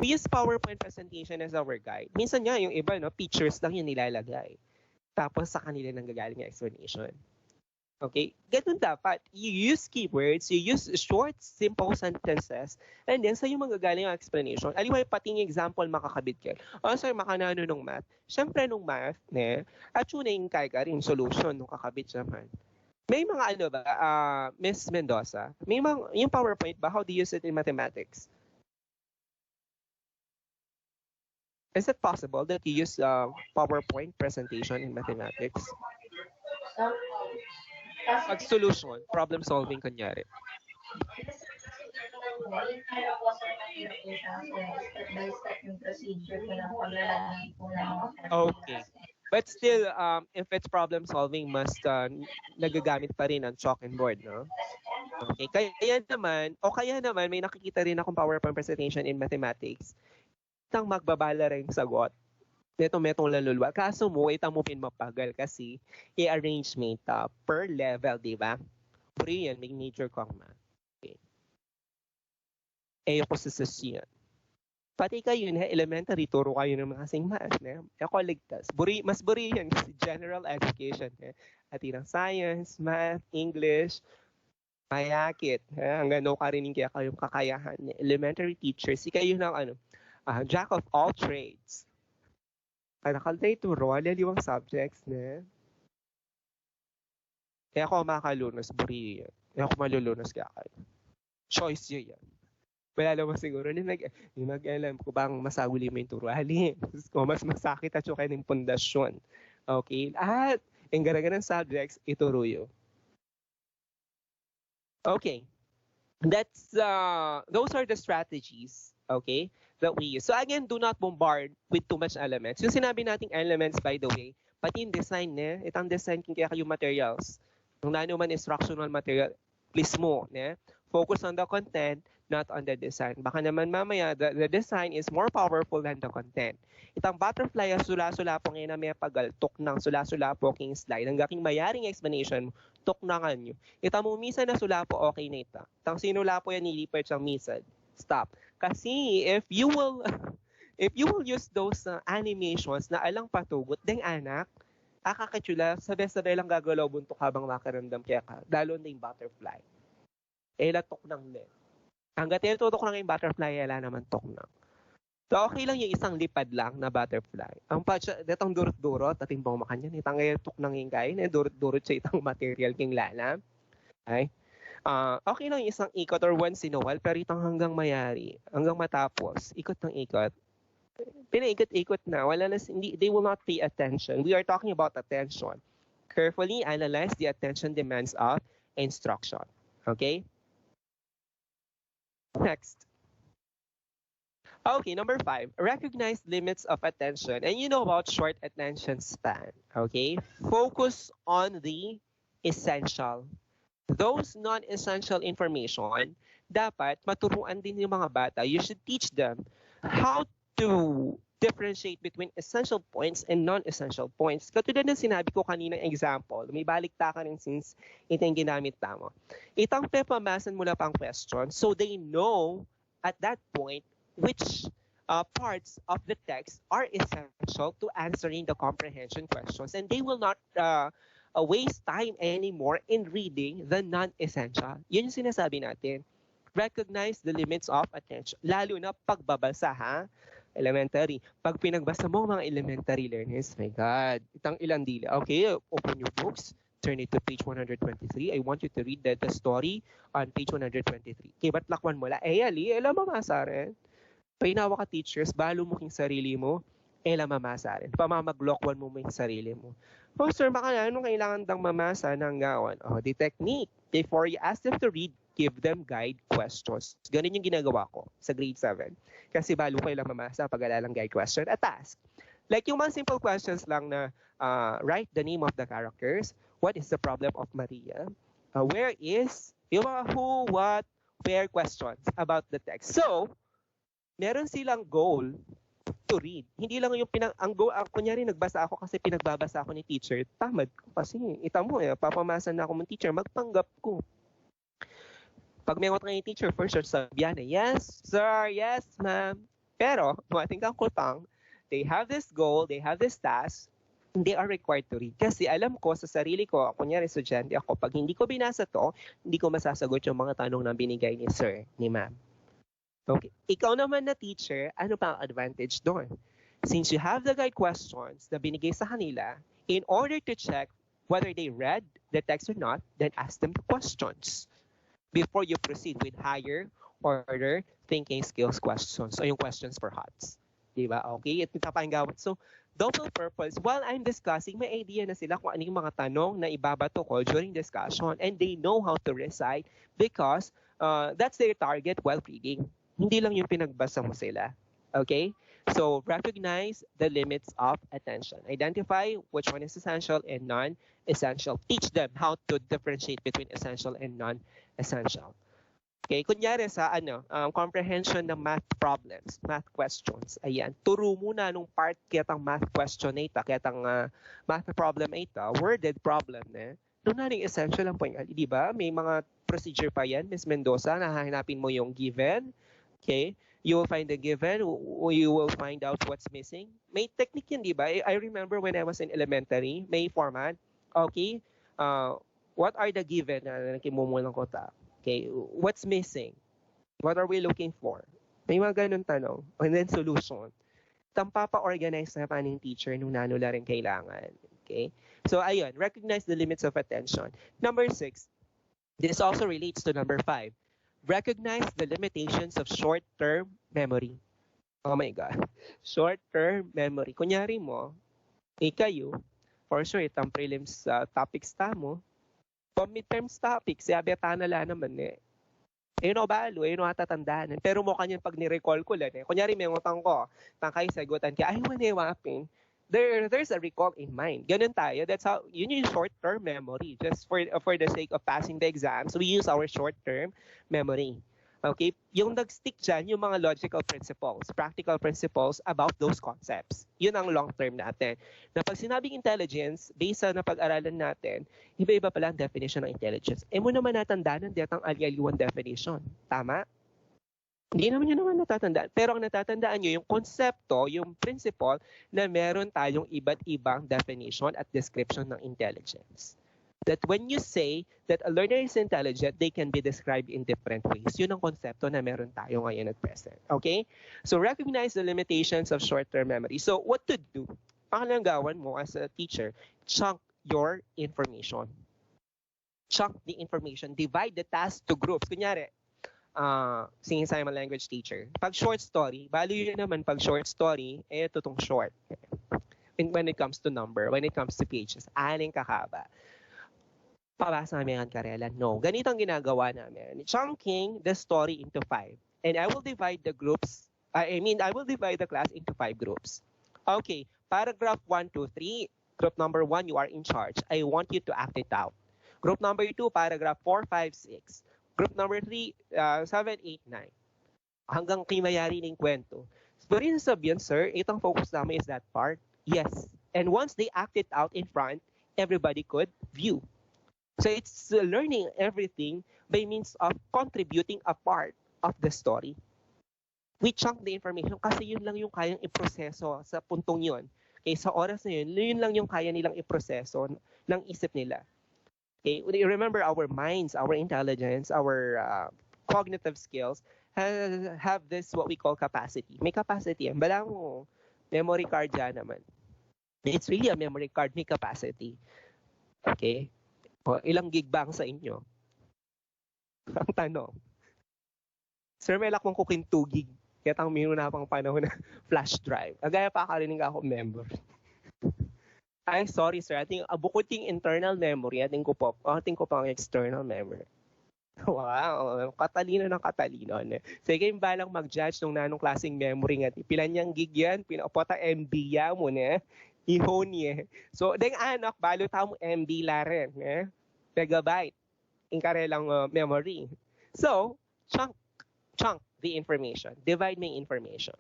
We use PowerPoint presentation as our guide. Minsan nga, yung iba, no, pictures lang yung nilalagay. Tapos sa kanila nang gagaling yung explanation. Okay? Ganun dapat. You use keywords, you use short, simple sentences, and then sa'yo magagaling ang explanation. Aliway, pati yung example makakabit ka. O, sir, makanano nung math? Siyempre, nung math, at yun na yung kaya rin solution nung kakabit naman. May mga ano ba, Miss Mendoza, may mga, yung PowerPoint ba, how do you use it in mathematics? Is it possible that you use PowerPoint presentation in mathematics? Pag solution, problem solving kunyari. Okay. But still, if it's problem solving, must nagagamit pa rin ang chalk and board, no? Okay. Kaya naman, may nakikita rin akong PowerPoint presentation in mathematics. Itang magbabala rin sagot. Metong lalulwa. Kaso mo, itang mo pinmapagal kasi i-arrange meta per level, di ba? Pero yan, may major kong math. Okay. Ayoko sa yan. Pati kayo na elementary, turo kayo ng mga kasing math. Ako ligtas. Mas buri yan kasi general education. At ng science, math, English, mayakit. Hanggang no karinig kaya kayong kakayahan. Elementary teachers, si kayo ng jack of all trades. Nakaltay turo, aliliwang subjects na. Kaya ako makalunos, buri yan. Kaya ako malulunos kaya kayo. Choice yun yan. Wala naman siguro, mag-alam ko bang masaguli mo yung turo. Halin, mas masakit at yung kanyang pundasyon. Okay? At, yung garaganang subjects, ituro yun. Okay. Those are the strategies, okay, that we use. So again, do not bombard with too much elements. Yung sinabi nating elements, by the way, pati yung design, itang design kaya kayo materials. Kung nano man instructional material, please mo, focus on the content, not on the design. Baka naman mamaya, the design is more powerful than the content. Itang butterfly, sula-sula po ngayon na may pagaltok ng sula-sula po king slide. Ang gaking mayaring explanation, tok na nga nyo. Itang mo misa na sula po, okay na ita. Itang sinula po yan, nilipad siyang misad. Stop. Kasi if you will use those animations na alang patugot, deng anak, akakachula, sabay-sabay lang gagalaw buntok habang makaramdam kaya ka, lalo na yung butterfly. Latok ng net. Hanggat tutok lang yung butterfly, wala naman tok na. So, okay lang yung isang lipad lang na butterfly. Ang datang durot-durot, at yung bang makanyan, itang tok nang yung kain, durot-durot sa itang material king lala. Okay? Okay lang yung isang ikot or once in a while, pero itang hanggang mayari, hanggang matapos, ikot ng ikot, pinaikot-ikot na, they will not pay attention. We are talking about attention. Carefully analyze the attention demands of instruction. Okay? Next. Okay, number 5, recognize limits of attention. And you know about short attention span. Okay? Focus on the essential. Those non-essential information, dapat maturuan din yung mga bata. You should teach them how to differentiate between essential points and non-essential points. Katulad ng sinabi ko kanina example, may balikta ka rin since ito yung ginamit tamo. Itang pepamasan mo na pang question so they know at that point which parts of the text are essential to answering the comprehension questions, and they will not waste time anymore in reading the non-essential. Yun yung sinasabi natin. Recognize the limits of attention. Lalo na pagbabasa, ha? Elementary. Pag pinagbasa mo mga elementary learners, my God, itang ilang dila. Okay, open your books. Turn it to page 123. I want you to read the story on page 123. Okay, ba't lakwan mo la? Ali, mamasa rin. Painawa ka teachers, balo mo king sarili mo, mamasa rin. Pamamaglokwan mo yung sarili mo. Oh, sir, baka anong kailangan dang mamasa ng gawan? Oh, the technique. Before you ask them to read, give them guide questions. Ganun yung ginagawa ko sa grade 7. Kasi balo kayo lang mamasa pag-alalang guide question at task. Like yung mga simple questions lang na write the name of the characters. What is the problem of Maria? Where is? Yung mga who, what, where questions about the text. So, meron silang goal to read. Hindi lang yung kunyari nagbasa ako kasi pinagbabasa ako ni teacher. Tamad ko kasi. Ita mo, papamasan na ako ng teacher, magpanggap ko. Pag may utang yung teacher, first sabihan na, yes, sir, yes, ma'am. Pero, mating kang kutang, they have this goal, they have this task, they are required to read. Kasi alam ko sa sarili ko, kunyari estudyante ako, pag hindi ko binasa to, hindi ko masasagot yung mga tanong na binigay ni sir, ni ma'am. Okay. Ikaw naman na teacher, ano pa ang advantage doon? Since you have the guide questions na binigay sa kanila, in order to check whether they read the text or not, then ask them the questions before you proceed with higher order thinking skills questions o yung questions for HOTS. Diba? Okay? Ito tapang So, double purpose. While I'm discussing, may idea na sila kung ano yung mga tanong na ibabato ko during discussion, and they know how to recite because that's their target while reading. Hindi lang yung pinagbasa mo sila. Okay? So, recognize the limits of attention. Identify which one is essential and non-essential. Teach them how to differentiate between essential and non-essential. Okay, kunyari sa comprehension ng math problems, math questions. Ayan, turo muna nung part kitang math question na ito, kitang math problem na ito, worded problem na. Doon na rin essential ang point. Di ba? May mga procedure pa yan, Ms. Mendoza, na hahanapin mo yung given. Okay? You will find the given, you will find out what's missing. May technique yan, di ba? I remember when I was in elementary, may format. Okay? What are the given? Nakimumulang ko ta. Okay, what's missing? What are we looking for? May mga ganun tanong. And then solution. Tampapa-organize na pa ng teacher nung nanula rin kailangan. Okay? So, ayun, recognize the limits of attention. Number 6, this also relates to number 5. Recognize the limitations of short-term memory. Oh my God. Short-term memory. Kunyari mo, kayo, for sure, itang prelims topics mo, midterms topics, sabi tanala naman eh. Ayun o balo, ayun o atatandaan. Pero mo kanyan pag ni-recall ko lang eh. Kunyari may utang ko, tangkay sagutan ka, ay maniwapin. There's a recall in mind. Ganun tayo. That's how, yun yung short-term memory. Just for the sake of passing the exams, we use our short-term memory. Okay? Yung nag-stick dyan, yung mga logical principles, practical principles about those concepts. Yun ang long-term natin. Na pag sinabing intelligence, based sa napag-aralan natin, iba-iba pala ang definition ng intelligence. Eh mo naman natandaan ng detang alialiwan definition. Tama? Hindi naman yun naman natatandaan. Pero ang natatandaan nyo, yung konsepto, yung principle, na meron tayong iba't ibang definition at description ng intelligence. That when you say that a learner is intelligent, they can be described in different ways. Yun ang konsepto na meron tayo ngayon at present. Okay? So recognize the limitations of short-term memory. So what to do? Pakalanggawan mo as a teacher, chunk your information. Chunk the information. Divide the task to groups. Kunyari, singing Simon language teacher. Pag short story, value yun naman pag short story, ito tong short. When it comes to number, when it comes to pages, aning kakaba. Pabasa namin ang karela. No. Ganito ang ginagawa namin. Chunking the story into 5. And I will divide the groups. I will divide the class into 5 groups. Okay. Paragraph 1, 2, 3. Group number 1, you are in charge. I want you to act it out. Group number 2, paragraph 4, 5, 6. Group number 3, 7, 8, 9. Hanggang kimayari ng kwento. Pero yun sabihin, sir, itong focus namin is that part. Yes. And once they act it out in front, everybody could view. So it's learning everything by means of contributing a part of the story. We chunk the information kasi yun lang yung kayang iproseso sa puntong yun. Okay, sa oras na yun lang yung kaya nilang iproseso ng isip nila. Okay, remember our minds, our intelligence, our cognitive skills have this what we call capacity. May capacity yan. Bala mo, memory card yan naman. It's really a memory card, may capacity. Okay? O, ilang gig ba ang sa inyo? Ang tanong. Sir, may lakmang kukin 2 gig. Kaya tang mayroon na pang panahon na flash drive. Agaya pa karinig ako member. Ay, sorry sir. Ating bukod ting internal memory, ating ko pang external memory. Wow, katalino ng katalino. Sige, balang mag-judge nung nanong klaseng memory nga. Pilan niyang gig yan, pinapota MB ya mo na. Ihon niya. So, deng anak, balo tamo MB la rin. Megabyte. Inkarelang memory. So, chunk the information. Divide my information.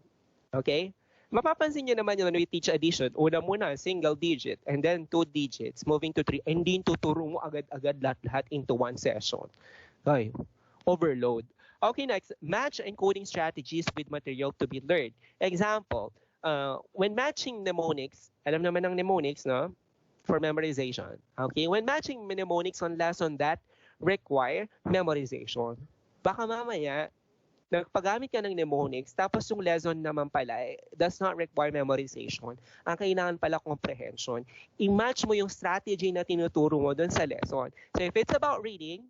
Okay? Mapapansin niyo naman yun when we teach addition, una muna, single digit, and then 2 digits, moving to 3, and then tuturo mo agad-agad lahat-lahat into one session. Ay, overload. Okay, next, match encoding strategies with material to be learned. Example, when matching mnemonics, alam naman ng mnemonics, no? For memorization. Okay, when matching mnemonics on lesson that require memorization. Baka mamaya, nagpagamit ka ng mnemonics, tapos yung lesson naman pala does not require memorization. Ang kailangan pala comprehension. I-match mo yung strategy na tinuturo mo dun sa lesson. So if it's about reading,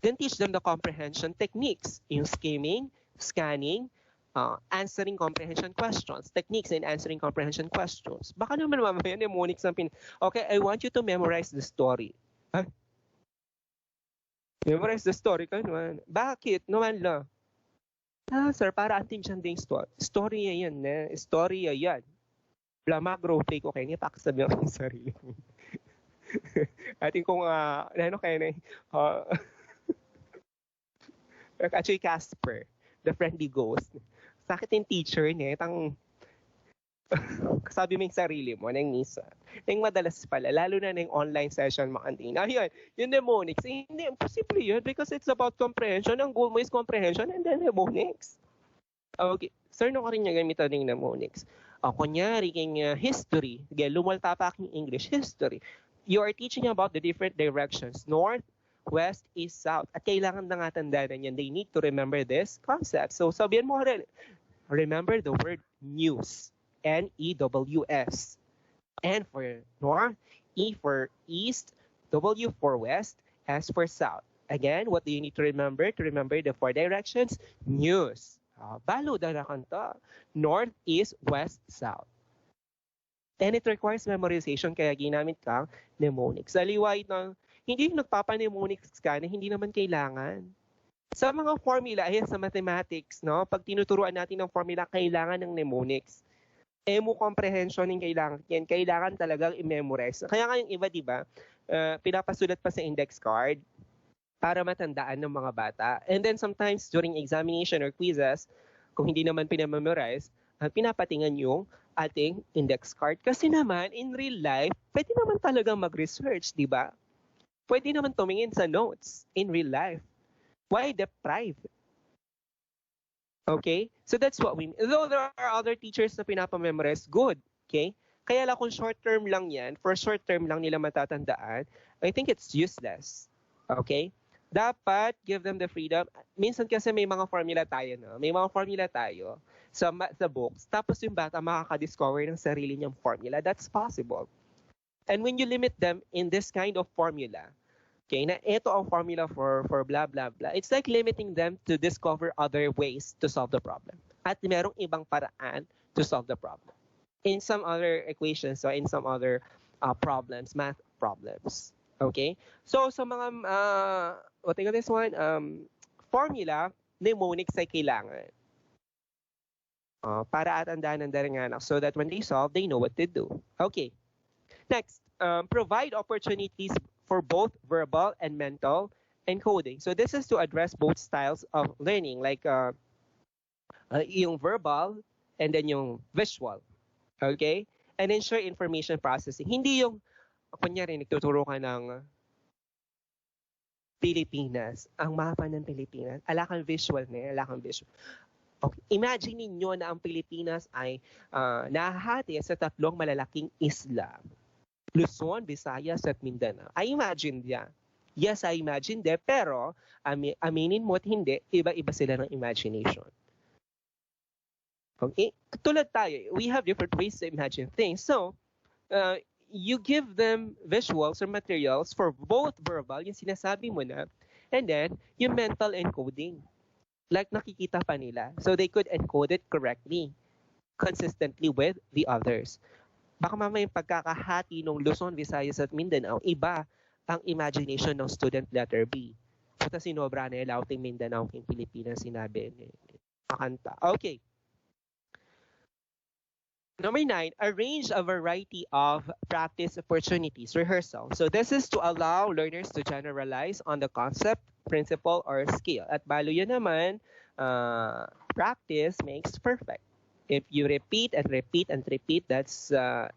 then teach them the comprehension techniques, yung skimming, scanning, answering comprehension questions, techniques in answering comprehension questions. Baka naman mamaya mnemonics ng okay, I want you to memorize the story. Huh? Memorize the story ka naman. Bakit? Naman lang. Sir, para antim siya ding story. Story yan, story yan. Wala mag-growth take ko kayo niya, pakisabi ako yung sarili mo. Atin kung, ano kayo na, actually, Casper, the friendly ghost. Sakit yung teacher niya, kasabi mo yung sarili mo, nang misa. Nang madalas pala, lalo na ng online session mo kanina. Ayun, yung mnemonics, hindi, imposible yun because it's about comprehension. Ang goal mo is comprehension and then mnemonics. Okay, sir, no ka rin niya gamitan ng mnemonics. Kunyari, king history, lumalta pa aking English, history. You are teaching about the different directions, north, west, east, south. At kailangan na nga tandaan yan. They need to remember this concept. So, sabihin mo rin, remember the word news. N-E-W-S. N for north, E for east, W for west, S for south. Again, what do you need to remember? To remember the 4 directions, news. Balo na kanta. North, east, west, south. And it requires memorization kaya ginamit kang mnemonics. Saliway ng hindi nagpapa-mnemonics ka na hindi naman kailangan. Sa mga formula, ayan sa mathematics, no? Pag tinuturuan natin ng formula, kailangan ng mnemonics. Emo comprehension yung kailangan yan. Kailangan talagang i-memorize. Kaya nga yung iba, di ba, pinapasulat pa sa index card para matandaan ng mga bata. And then sometimes during examination or quizzes, kung hindi naman pinamemorize, pinapatingan yung ating index card. Kasi naman, in real life, pwede naman talagang mag-research, di ba? Pwede naman tumingin sa notes in real life. Why deprive? Okay? So that's what we mean. Though there are other teachers na pinapamemorize, good. Okay? Kaya lang kung short term lang yan, for short term lang nila matatandaan, I think it's useless. Okay? Dapat give them the freedom. Minsan kasi may mga formula tayo, no? May mga formula tayo sa books. Tapos yung bata makaka-discover ng sarili niyang formula. That's possible. And when you limit them in this kind of formula, okay, na ito ang formula for blah, blah, blah. It's like limiting them to discover other ways to solve the problem. At merong ibang paraan to solve the problem. In some other equations, so in some other problems, math problems. Okay? So, sa mga, what do you call this one? Formula, mnemonics ay kailangan. Para atandaan ng daranganak so that when they solve, they know what to do. Okay. Next, provide opportunities for both verbal and mental encoding. So this is to address both styles of learning, like yung verbal and then yung visual. Okay? And ensure information processing. Hindi yung, kunyari, nagtuturo ka ng Pilipinas, ang mapa ng Pilipinas, ala kang visual na, ala kang visual. Okay. Imagine niyo na ang Pilipinas ay nahahati sa 3 malalaking isla. Luzon, Visayas, at Mindanao. I imagine yan. Yes, I imagine de, pero aminin mo at hindi, iba-iba sila ng imagination. Okay? Tulad tayo, we have different ways to imagine things. So, you give them visuals or materials for both verbal, yung sinasabi mo na, and then yung mental encoding. Like nakikita pa nila. So they could encode it correctly, consistently with the others. Baka mamaya yung pagkakahati ng Luzon, Visayas at Mindanao, iba ang imagination ng student letter B. Puta sinobra na lauting Mindanao king Pilipinas sinabi ni kanta. Okay. Number 9, arrange a variety of practice opportunities, rehearsal. So this is to allow learners to generalize on the concept, principle, or skill. At balo yun naman, practice makes perfect. If you repeat and repeat and repeat, that's the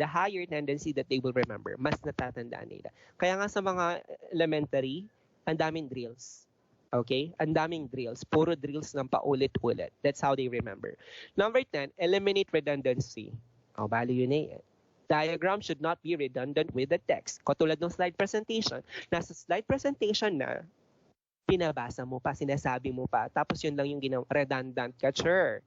higher tendency that they will remember. Mas natatandaan nila. Kaya nga sa mga elementary, Ang daming drills. Okay? Ang daming drills. Puro drills ng paulit-ulit. That's how they remember. Number 10, eliminate redundancy. Bali yun eh. Diagram should not be redundant with the text. Katulad ng slide presentation. Nasa slide presentation na, pinabasa mo pa, sinasabi mo pa, tapos yun lang yung redundant ka, sure.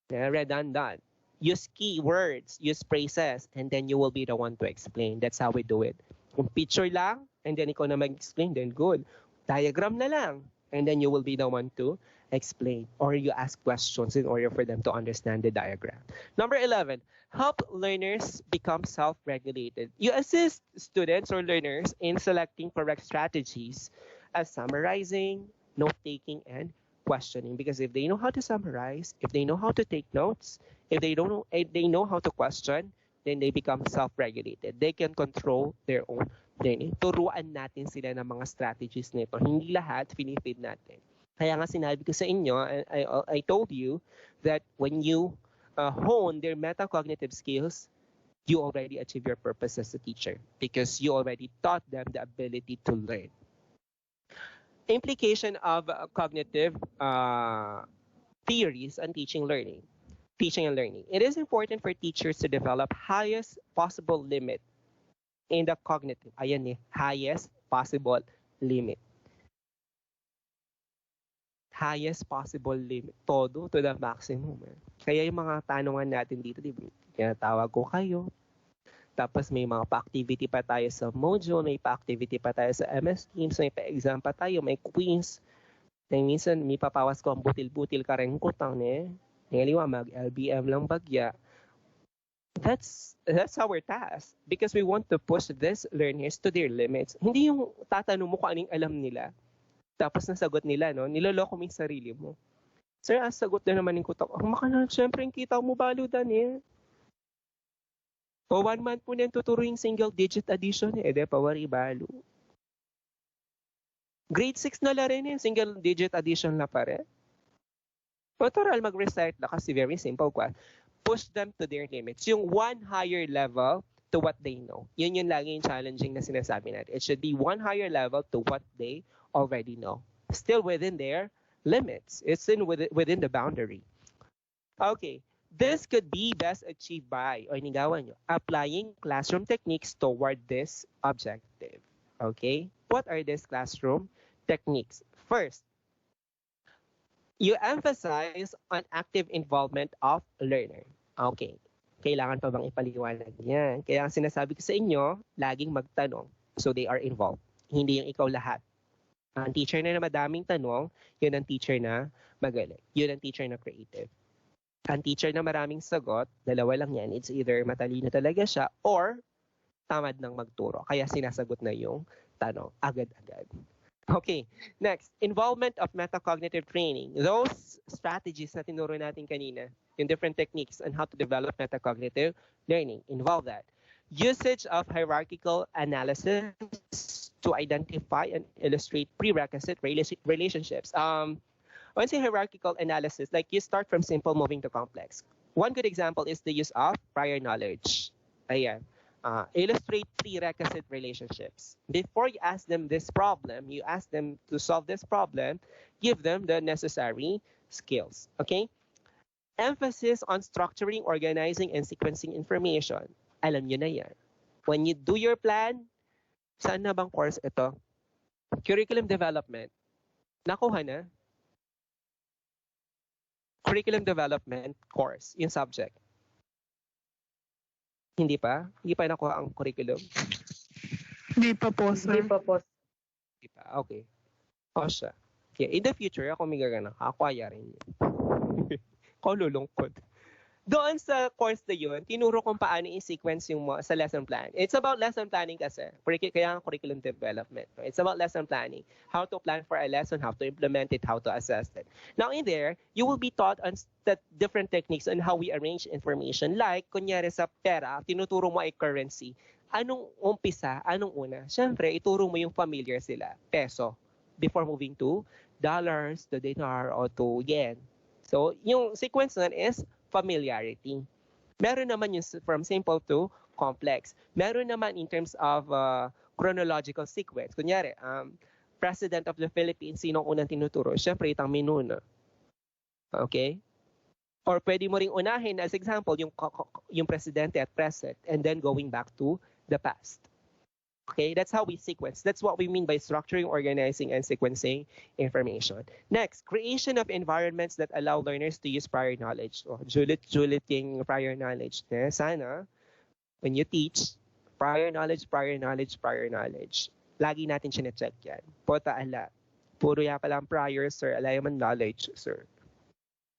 Redundant. Use keywords, use phrases, and then you will be the one to explain. That's how we do it. Kung picture lang, and then ikaw na mag-explain, then good. Diagram na lang, and then you will be the one to explain, or you ask questions in order for them to understand the diagram. Number 11, help learners become self-regulated. You assist students or learners in selecting correct strategies as summarizing, note-taking, and questioning. Because if they know how to summarize, if they know how to take notes, if they know how to question, then they become self-regulated. They can control their own learning. Turuan natin sila ng mga strategies nito. Hindi lahat pinipid natin. Kaya nga sinabi ko sa inyo, I told you that when you hone their metacognitive skills, you already achieve your purpose as a teacher because you already taught them the ability to learn. Implication of cognitive theories on teaching and learning. It is important for teachers to develop highest possible limit in the cognitive. Ayan highest possible limit. Highest possible limit. Todo to the maximum. Kaya yung mga tanungan natin dito, di ba? Tinatawag ko kayo. Tapos may mga pa-activity pa tayo sa module, may pa-activity pa tayo sa MS Teams, may pa-exam pa tayo, may quiz. Minsan, may papawas ko ang butil-butil ka rin kutang Ngaliwa, mag-LBM lang bagya. That's our task because we want to push these learners to their limits. Hindi yung tatanong mo kung anong alam nila. Tapos nasagot nila, no? Niloloko mo yung sarili mo. Sir, sagot na naman yung kutak. Makanan, syempre, kita mo baludan O 1 month po niyan tuturo yung single digit addition de pawari balo. Grade 6 na la rin single digit addition la pare. Total mag-recite na kasi very simple kwa. Push them to their limits. Yung one higher level to what they know. Yun yung lagi yung challenging na sinasabi natin. It should be one higher level to what they already know. Still within their limits. It's within the boundary. Okay. This could be best achieved by, o nigawan nyo, applying classroom techniques toward this objective. Okay? What are these classroom techniques? First, you emphasize on active involvement of learner. Okay. Kailangan pa bang ipaliwanag yan? Kaya ang sinasabi ko sa inyo, laging magtanong. So they are involved. Hindi yung ikaw lahat. Ang teacher na madaming tanong, yun ang teacher na magaling. Yun ang teacher na creative. Ang teacher na maraming sagot, dalawa lang yan. It's either matalino talaga siya or tamad nang magturo. Kaya sinasagot na yung tanong agad-agad. Okay, next, involvement of metacognitive training. Those strategies na tinuro natin kanina, yung different techniques on how to develop metacognitive learning, involve that. Usage of hierarchical analysis to identify and illustrate prerequisite relationships. When I say hierarchical analysis, like you start from simple moving to complex. One good example is the use of prior knowledge. Ayan. Illustrate prerequisite relationships. Before you ask them this problem, you ask them to solve this problem, give them the necessary skills. Okay? Emphasis on structuring, organizing, and sequencing information. Alam nyo na yan. When you do your plan, saan na bang course ito? Curriculum development. Nakuha na? Curriculum development course, yung subject. Hindi pa? Hindi pa nakuha ang curriculum? Hindi pa po, sir. Hindi pa, okay. O siya. Yeah, in the future, ako may gagana, acquire rin yun. Ako lulungkot. Doon sa course na yun, tinuro kung paano i-sequence yung sa lesson plan. It's about lesson planning kasi. Kaya ang curriculum development. It's about lesson planning. How to plan for a lesson, how to implement it, how to assess it. Now in there, you will be taught on the different techniques on how we arrange information. Like, kunyari sa pera, tinuturo mo ay currency. Anong umpisa? Anong una? Siyempre, ituro mo yung familiar sila. Peso. Before moving to dollars, to dinar, or to yen. So, yung sequence nun is familiarity. Meron naman yung from simple to complex. Meron naman in terms of chronological sequence. Kunyari, President of the Philippines, sinong unang tinuturo? Siyempre, itang minuna. Okay? Or pwede mo ring unahin, as example, yung presidente at present, and then going back to the past. Okay, that's how we sequence. That's what we mean by structuring, organizing, and sequencing information. Next, creation of environments that allow learners to use prior knowledge. So, julit-julit yung prior knowledge. Sana, when you teach, prior knowledge, prior knowledge, prior knowledge. Lagi natin sinecheck yan. Pota ala. Puro ya palang prior, sir. Alay man knowledge, sir.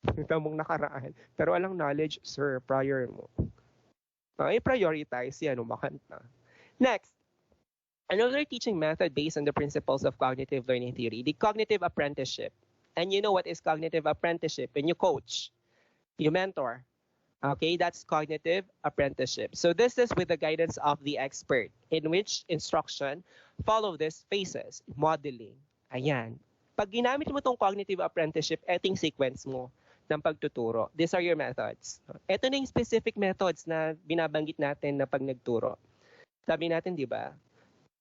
Ito mong nakaraan. Pero alang knowledge, sir, prior mo. I-prioritize yan, umakanta. Next, another teaching method based on the principles of cognitive learning theory, the cognitive apprenticeship. And you know what is cognitive apprenticeship? When you coach, you mentor. Okay, that's cognitive apprenticeship. So this is with the guidance of the expert, in which instruction follow these phases, modeling. Ayan. Pag ginamit mo tong cognitive apprenticeship, eting sequence mo ng pagtuturo. These are your methods. Ito na yung specific methods na binabanggit natin na pag nagturo. Sabi natin, di ba,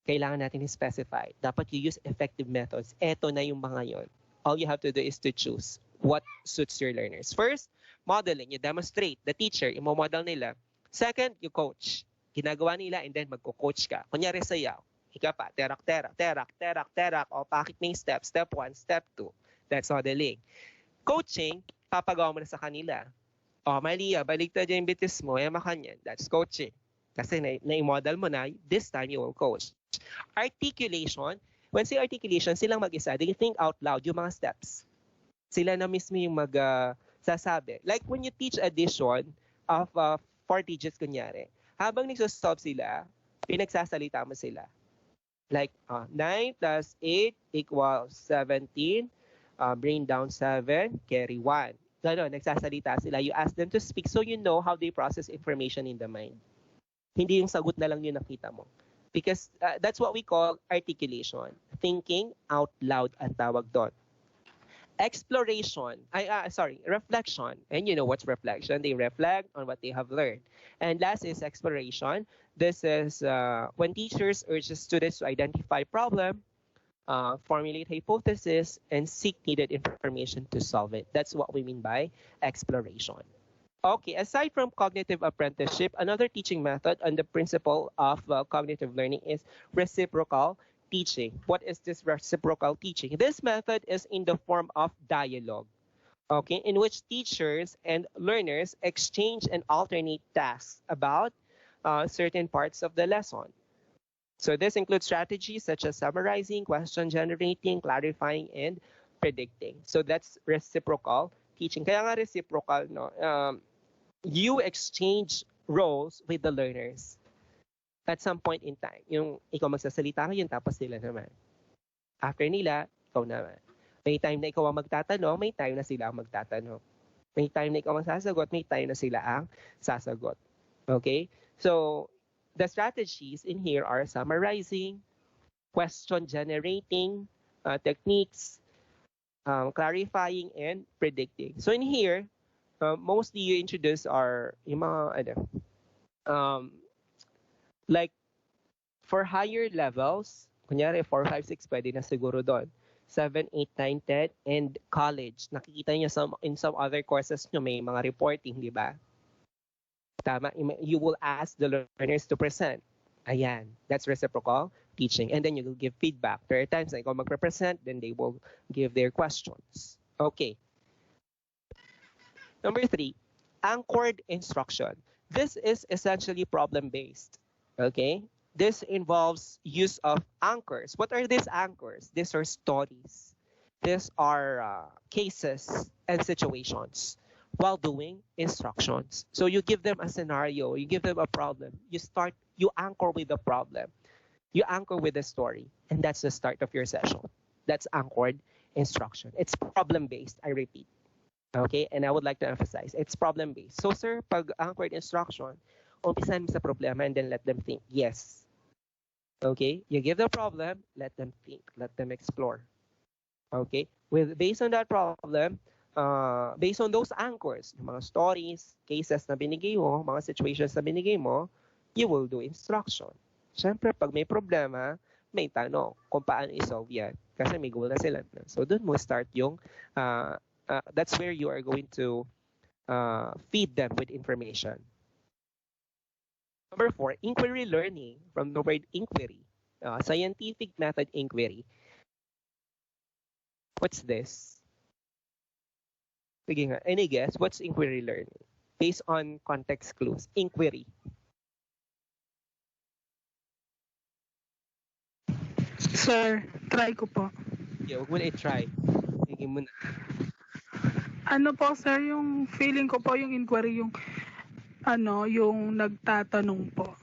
kailangan natin i-specify. Dapat you use effective methods. Ito na yung mga yon. All you have to do is to choose what suits your learners. First, modeling. You demonstrate. The teacher, imo-model nila. Second, you coach. Ginagawa nila and then magko-coach ka. Kunyari sayaw. Ika pa, terak, terak, terak, terak, terak. O, pakit na yung step. Step 1, step 2. That's modeling. Coaching, papagawa mo na sa kanila. O, Malia, baligtad yung bitis mo. Makanyan. That's coaching. Kasi na-model mo na, this time you will coach. Articulation, when say articulation, silang mag-isa, they think out loud yung mga steps. Sila na mismo yung sasabi. Like when you teach addition of 4 digits, kunyari, habang nagsosolve sila, pinagsasalita mo sila. Like 9 plus 8 equals 17, bring down 7, carry 1. Ganon, nagsasalita sila. You ask them to speak so you know how they process information in the mind. Hindi yung sagot na lang yung nakita mo. Because that's what we call articulation. Thinking out loud ang tawag doon. Exploration, reflection. And you know what's reflection? They reflect on what they have learned. And last is exploration. This is when teachers urge students to identify problem, formulate hypothesis, and seek needed information to solve it. That's what we mean by exploration. Okay, aside from cognitive apprenticeship, another teaching method on the principle of cognitive learning is reciprocal teaching. What is this reciprocal teaching? This method is in the form of dialogue, okay, in which teachers and learners exchange and alternate tasks about certain parts of the lesson. So this includes strategies such as summarizing, question generating, clarifying, and predicting. So that's reciprocal teaching. Kaya nga reciprocal, no? You exchange roles with the learners at some point in time. Yung ikaw magsasalita ngayon, tapos sila naman. After nila, ikaw naman. May time na ikaw ang magtatanong, may time na sila ang magtatanong. May time na ikaw ang sasagot, may time na sila ang sasagot. Okay? So, the strategies in here are summarizing, question generating techniques, clarifying, and predicting. So in here, mostly you introduce are yung mga like for higher levels, kunyari 4, 5, 6 pwede na siguro doon. 7, 8, 9, 10 and college. Nakikita niyo in some other courses nyo may mga reporting, di ba? Tama, you will ask the learners to present. Ayan, that's reciprocal teaching. And then you will give feedback. There are times na ikaw magre-present, then they will give their questions. Okay. Number 3, anchored instruction. This is essentially problem-based. Okay? This involves use of anchors. What are these anchors? These are stories. These are cases and situations while doing instructions. So you give them a scenario, you give them a problem. You anchor with the problem. You anchor with the story. And that's the start of your session. That's anchored instruction. It's problem-based, I repeat. Okay, and I would like to emphasize, it's problem-based. So sir, pag anchored instruction, umpisan mo sa problema and then let them think. Yes. Okay, you give the problem, let them think, let them explore. Okay, based on that problem, based on those anchors, mga stories, cases na binigay mo, mga situations na binigay mo, you will do instruction. Siyempre, pag may problema, may tanong kung paano i-solve yan. Kasi may goal na sila. So doon mo start yung, that's where you are going to feed them with information. Number 4, inquiry learning from the word inquiry. Scientific method inquiry. What's this? Sige nga, any guess? What's inquiry learning? Based on context clues. Inquiry. Sir, try ko po. Yeah, huwag mo na i-try. Sige mo na. Ano po, sir, yung feeling ko po, yung inquiry, yung yung nagtatanong po.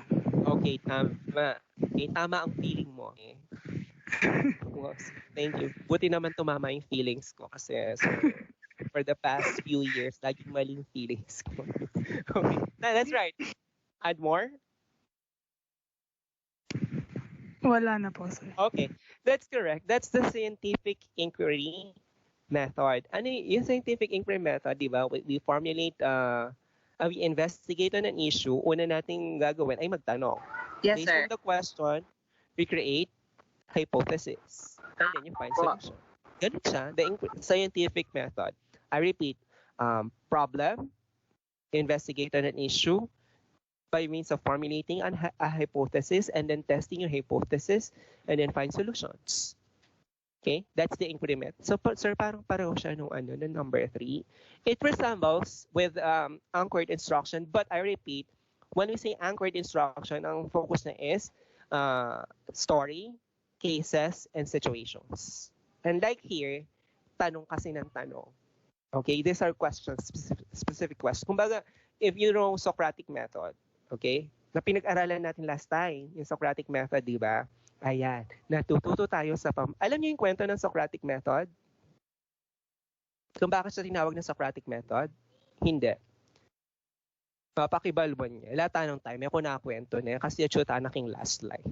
Okay, tama. Okay, tama ang feeling mo. Okay. Well, thank you. Buti naman tumama yung feelings ko kasi for the past few years, laging mali yung feelings ko. Okay, that's right. Add more? Wala na po, sir. Okay, that's correct. That's the scientific inquiry method. Ano yung scientific inquiry method, di ba? We formulate, we investigate on an issue. Una nating gagawin ay magtanong. Yes, Based sir. on the question, we create hypothesis. And then you find solution. Ganun siya, the scientific method. I repeat, problem, investigate on an issue by means of formulating a hypothesis and then testing your hypothesis and then find solutions. Okay, that's the inquiry method. So, sir, parang pareho siya nung number 3. It resembles with anchored instruction, but I repeat, when we say anchored instruction, ang focus na is story, cases, and situations. And like here, tanong kasi ng tanong. Okay, these are questions, specific questions. Kumbaga, if you know Socratic method, okay, na pinag-aralan natin last time, yung Socratic method, di ba? Ayan, natututo tayo sa Alam niyo yung kwento ng Socratic method? Kung bakit siya tinawag na Socratic method? Hindi. Papakibalbon niya. Lata ng time, ako nakakwento niya kasi achuta na king last life.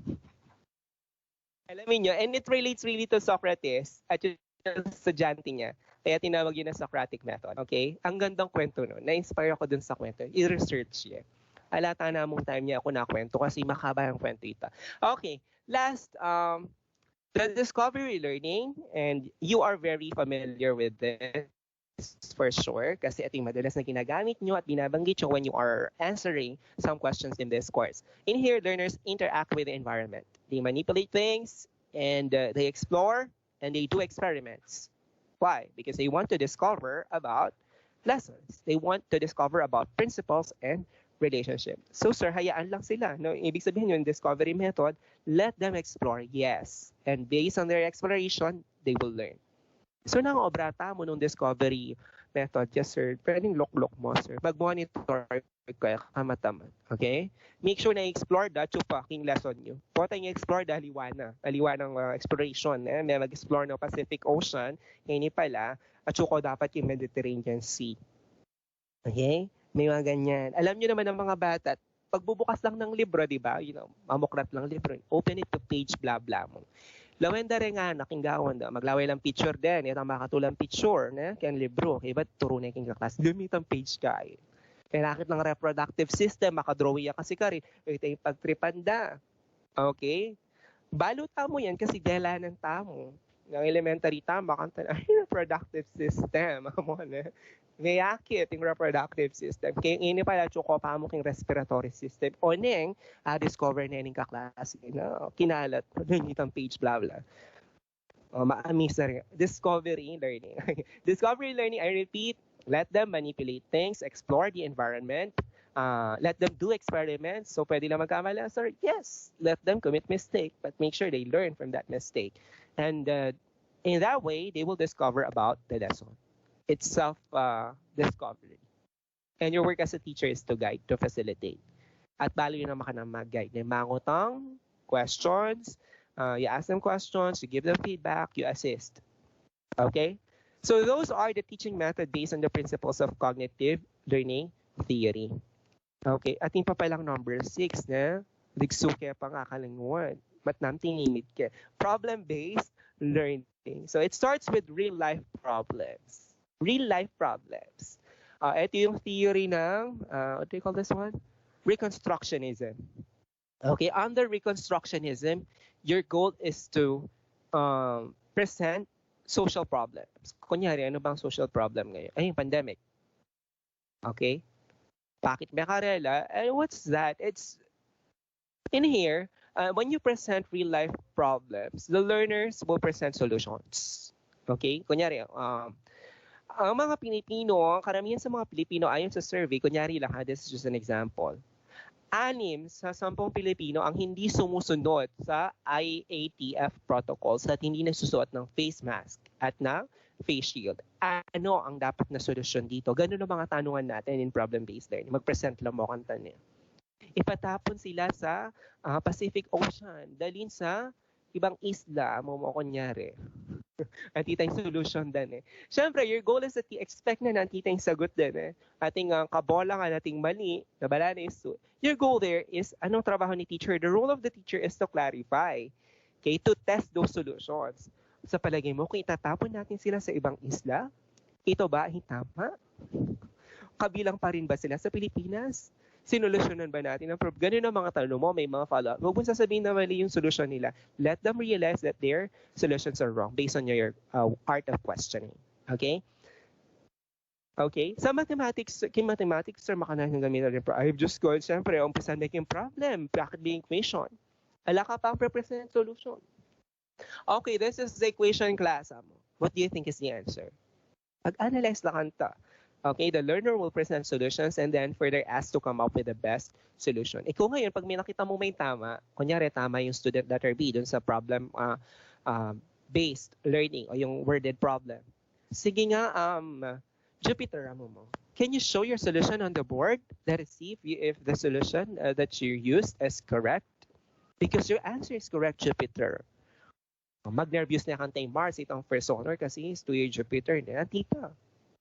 Alam niyo, and it relates really to Socrates at yung estudyante niya. Kaya tinawag yun na Socratic method. Okay? Ang gandang kwento nun. Na-inspire ako dun sa kwento. I-research niya. Alata na mong time niya ako nakwento kasi makaba ang kwento ito. Okay. Last, the discovery learning, and you are very familiar with this for sure kasi ito yung madalas na ginagamit nyo at binabanggit nyo when you are answering some questions in this course. In here, learners interact with the environment. They manipulate things, and they explore, and they do experiments. Why? Because they want to discover about lessons. They want to discover about principles and relationship. So, sir, hayaan lang sila. No? Ibig sabihin yung discovery method, let them explore, yes. And based on their exploration, they will learn. So, nang obrata mo nung discovery method, yes, sir, pwedeng look-look mo, sir. Mag-monitor kayo kamataman. Okay? Make sure na explore that yung fucking lesson nyo. Pota yung explore dahil liwana. Aliwa ng exploration. May mag-explore ng Pacific Ocean. Hindi pala. At suko dapat yung Mediterranean Sea. Okay? May mga ganyan. Alam niyo naman ng mga bata, pagbubukas lang ng libro, di ba? You know, mamukrat lang libro. Open it to page, blah, blah mo. Lawenda rin nga, nakinggawan da. Maglaway lang picture din. Ito ang makatulang picture, ne? Kaya libro. Okay, ba't turo na yung kaklas? Lumitang page ka eh. Kailangan ng reproductive system, makadrawing ya kasi ka rin. Ito yung pagtripanda. Okay? Baluta mo yan kasi dela ng tamo. Ng elementary tama, kanta na, reproductive system. Amo na. Ngayakit yung reproductive system. Kaya ini pala chuko pa mo king respiratory system. O neng, discover na yung kaklase na kinalat. Itang page, blah, blah. Ma-amaze na rin. Discovery learning. Discovery learning, I repeat, let them manipulate things, explore the environment, let them do experiments. So, pwede lang magkamali, sir? Yes. Let them commit mistake, but make sure they learn from that mistake. And in that way, they will discover about the lesson. It's self-discovery. And your work as a teacher is to guide, to facilitate. At balo yun naman ka na mag-guide. Mangutang, questions, you ask them questions, you give them feedback, you assist. Okay? So those are the teaching method based on the principles of cognitive learning theory. Okay, ating pa palang number 6 na ligsuke pang akalinguan. Matnam tinimid ke. Problem-based learning. So it starts with real-life problems. Real-life problems. Ito yung theory ng, what do you call this one? Reconstructionism. Okay, under Reconstructionism, your goal is to present social problems. Kunyari, ano bang social problem ngayon? Ay, yung pandemic. Okay? Bakit may karela? And what's that? It's in here, when you present real-life problems, the learners will present solutions. Okay? Kunyari, ang mga Pilipino, karamihan sa mga Pilipino, ayon sa survey, kunyari lang ha, this is just an example. 6 sa 10 Pilipino ang hindi sumusunod sa IATF protocols at hindi nagsusuot ng face mask at ng face shield. Ano ang dapat na solusyon dito? Ganun ang mga tanungan natin in problem-based learning. Mag-present lang mo kanta niya. Ipatapon sila sa Pacific Ocean. Dalhin sa ibang isla, mo kunyari. At titang solution din eh. Siyempre, your goal is that expect na titang sagot din eh. Ating kabola nga nating mali, nabala na is your goal there is anong trabaho ni teacher? The role of the teacher is to clarify. Okay, to test those solutions. Sa palagay mo, kung itatapon natin sila sa ibang isla, ito ba ay tama? Kabilang pa rin ba sila sa Pilipinas? Sinolusyonan ba natin ang problem? Ganun ang mga tanong mo, may mga follow-up. Huwag mo sasabihin na mali yung solution nila. Let them realize that their solutions are wrong based on your art of questioning. Okay? Okay? Sa mathematics, sir, makanahin ng gamitan rin. I've just gone, siyempre, umpisa making problem, bracket being equation. Ala ka pa ang present solution. Okay, this is the equation class. What do you think is the answer? Pag-analyze lang kanta. Okay, the learner will present solutions and then further asked to come up with the best solution. Ikaw ngayon, pag may nakita mo may tama, kunyari tama yung student letter B dun sa problem-based learning o yung worded problem. Sige nga, Jupiter, mo. Can you show your solution on the board? Let us see if the solution that you used is correct. Because your answer is correct, Jupiter. Mag-nervous na kantay Mars, itong first honor kasi is 2-year Jupiter. Tita.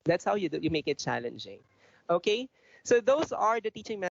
That's how you make it challenging. Okay? So those are the teaching methods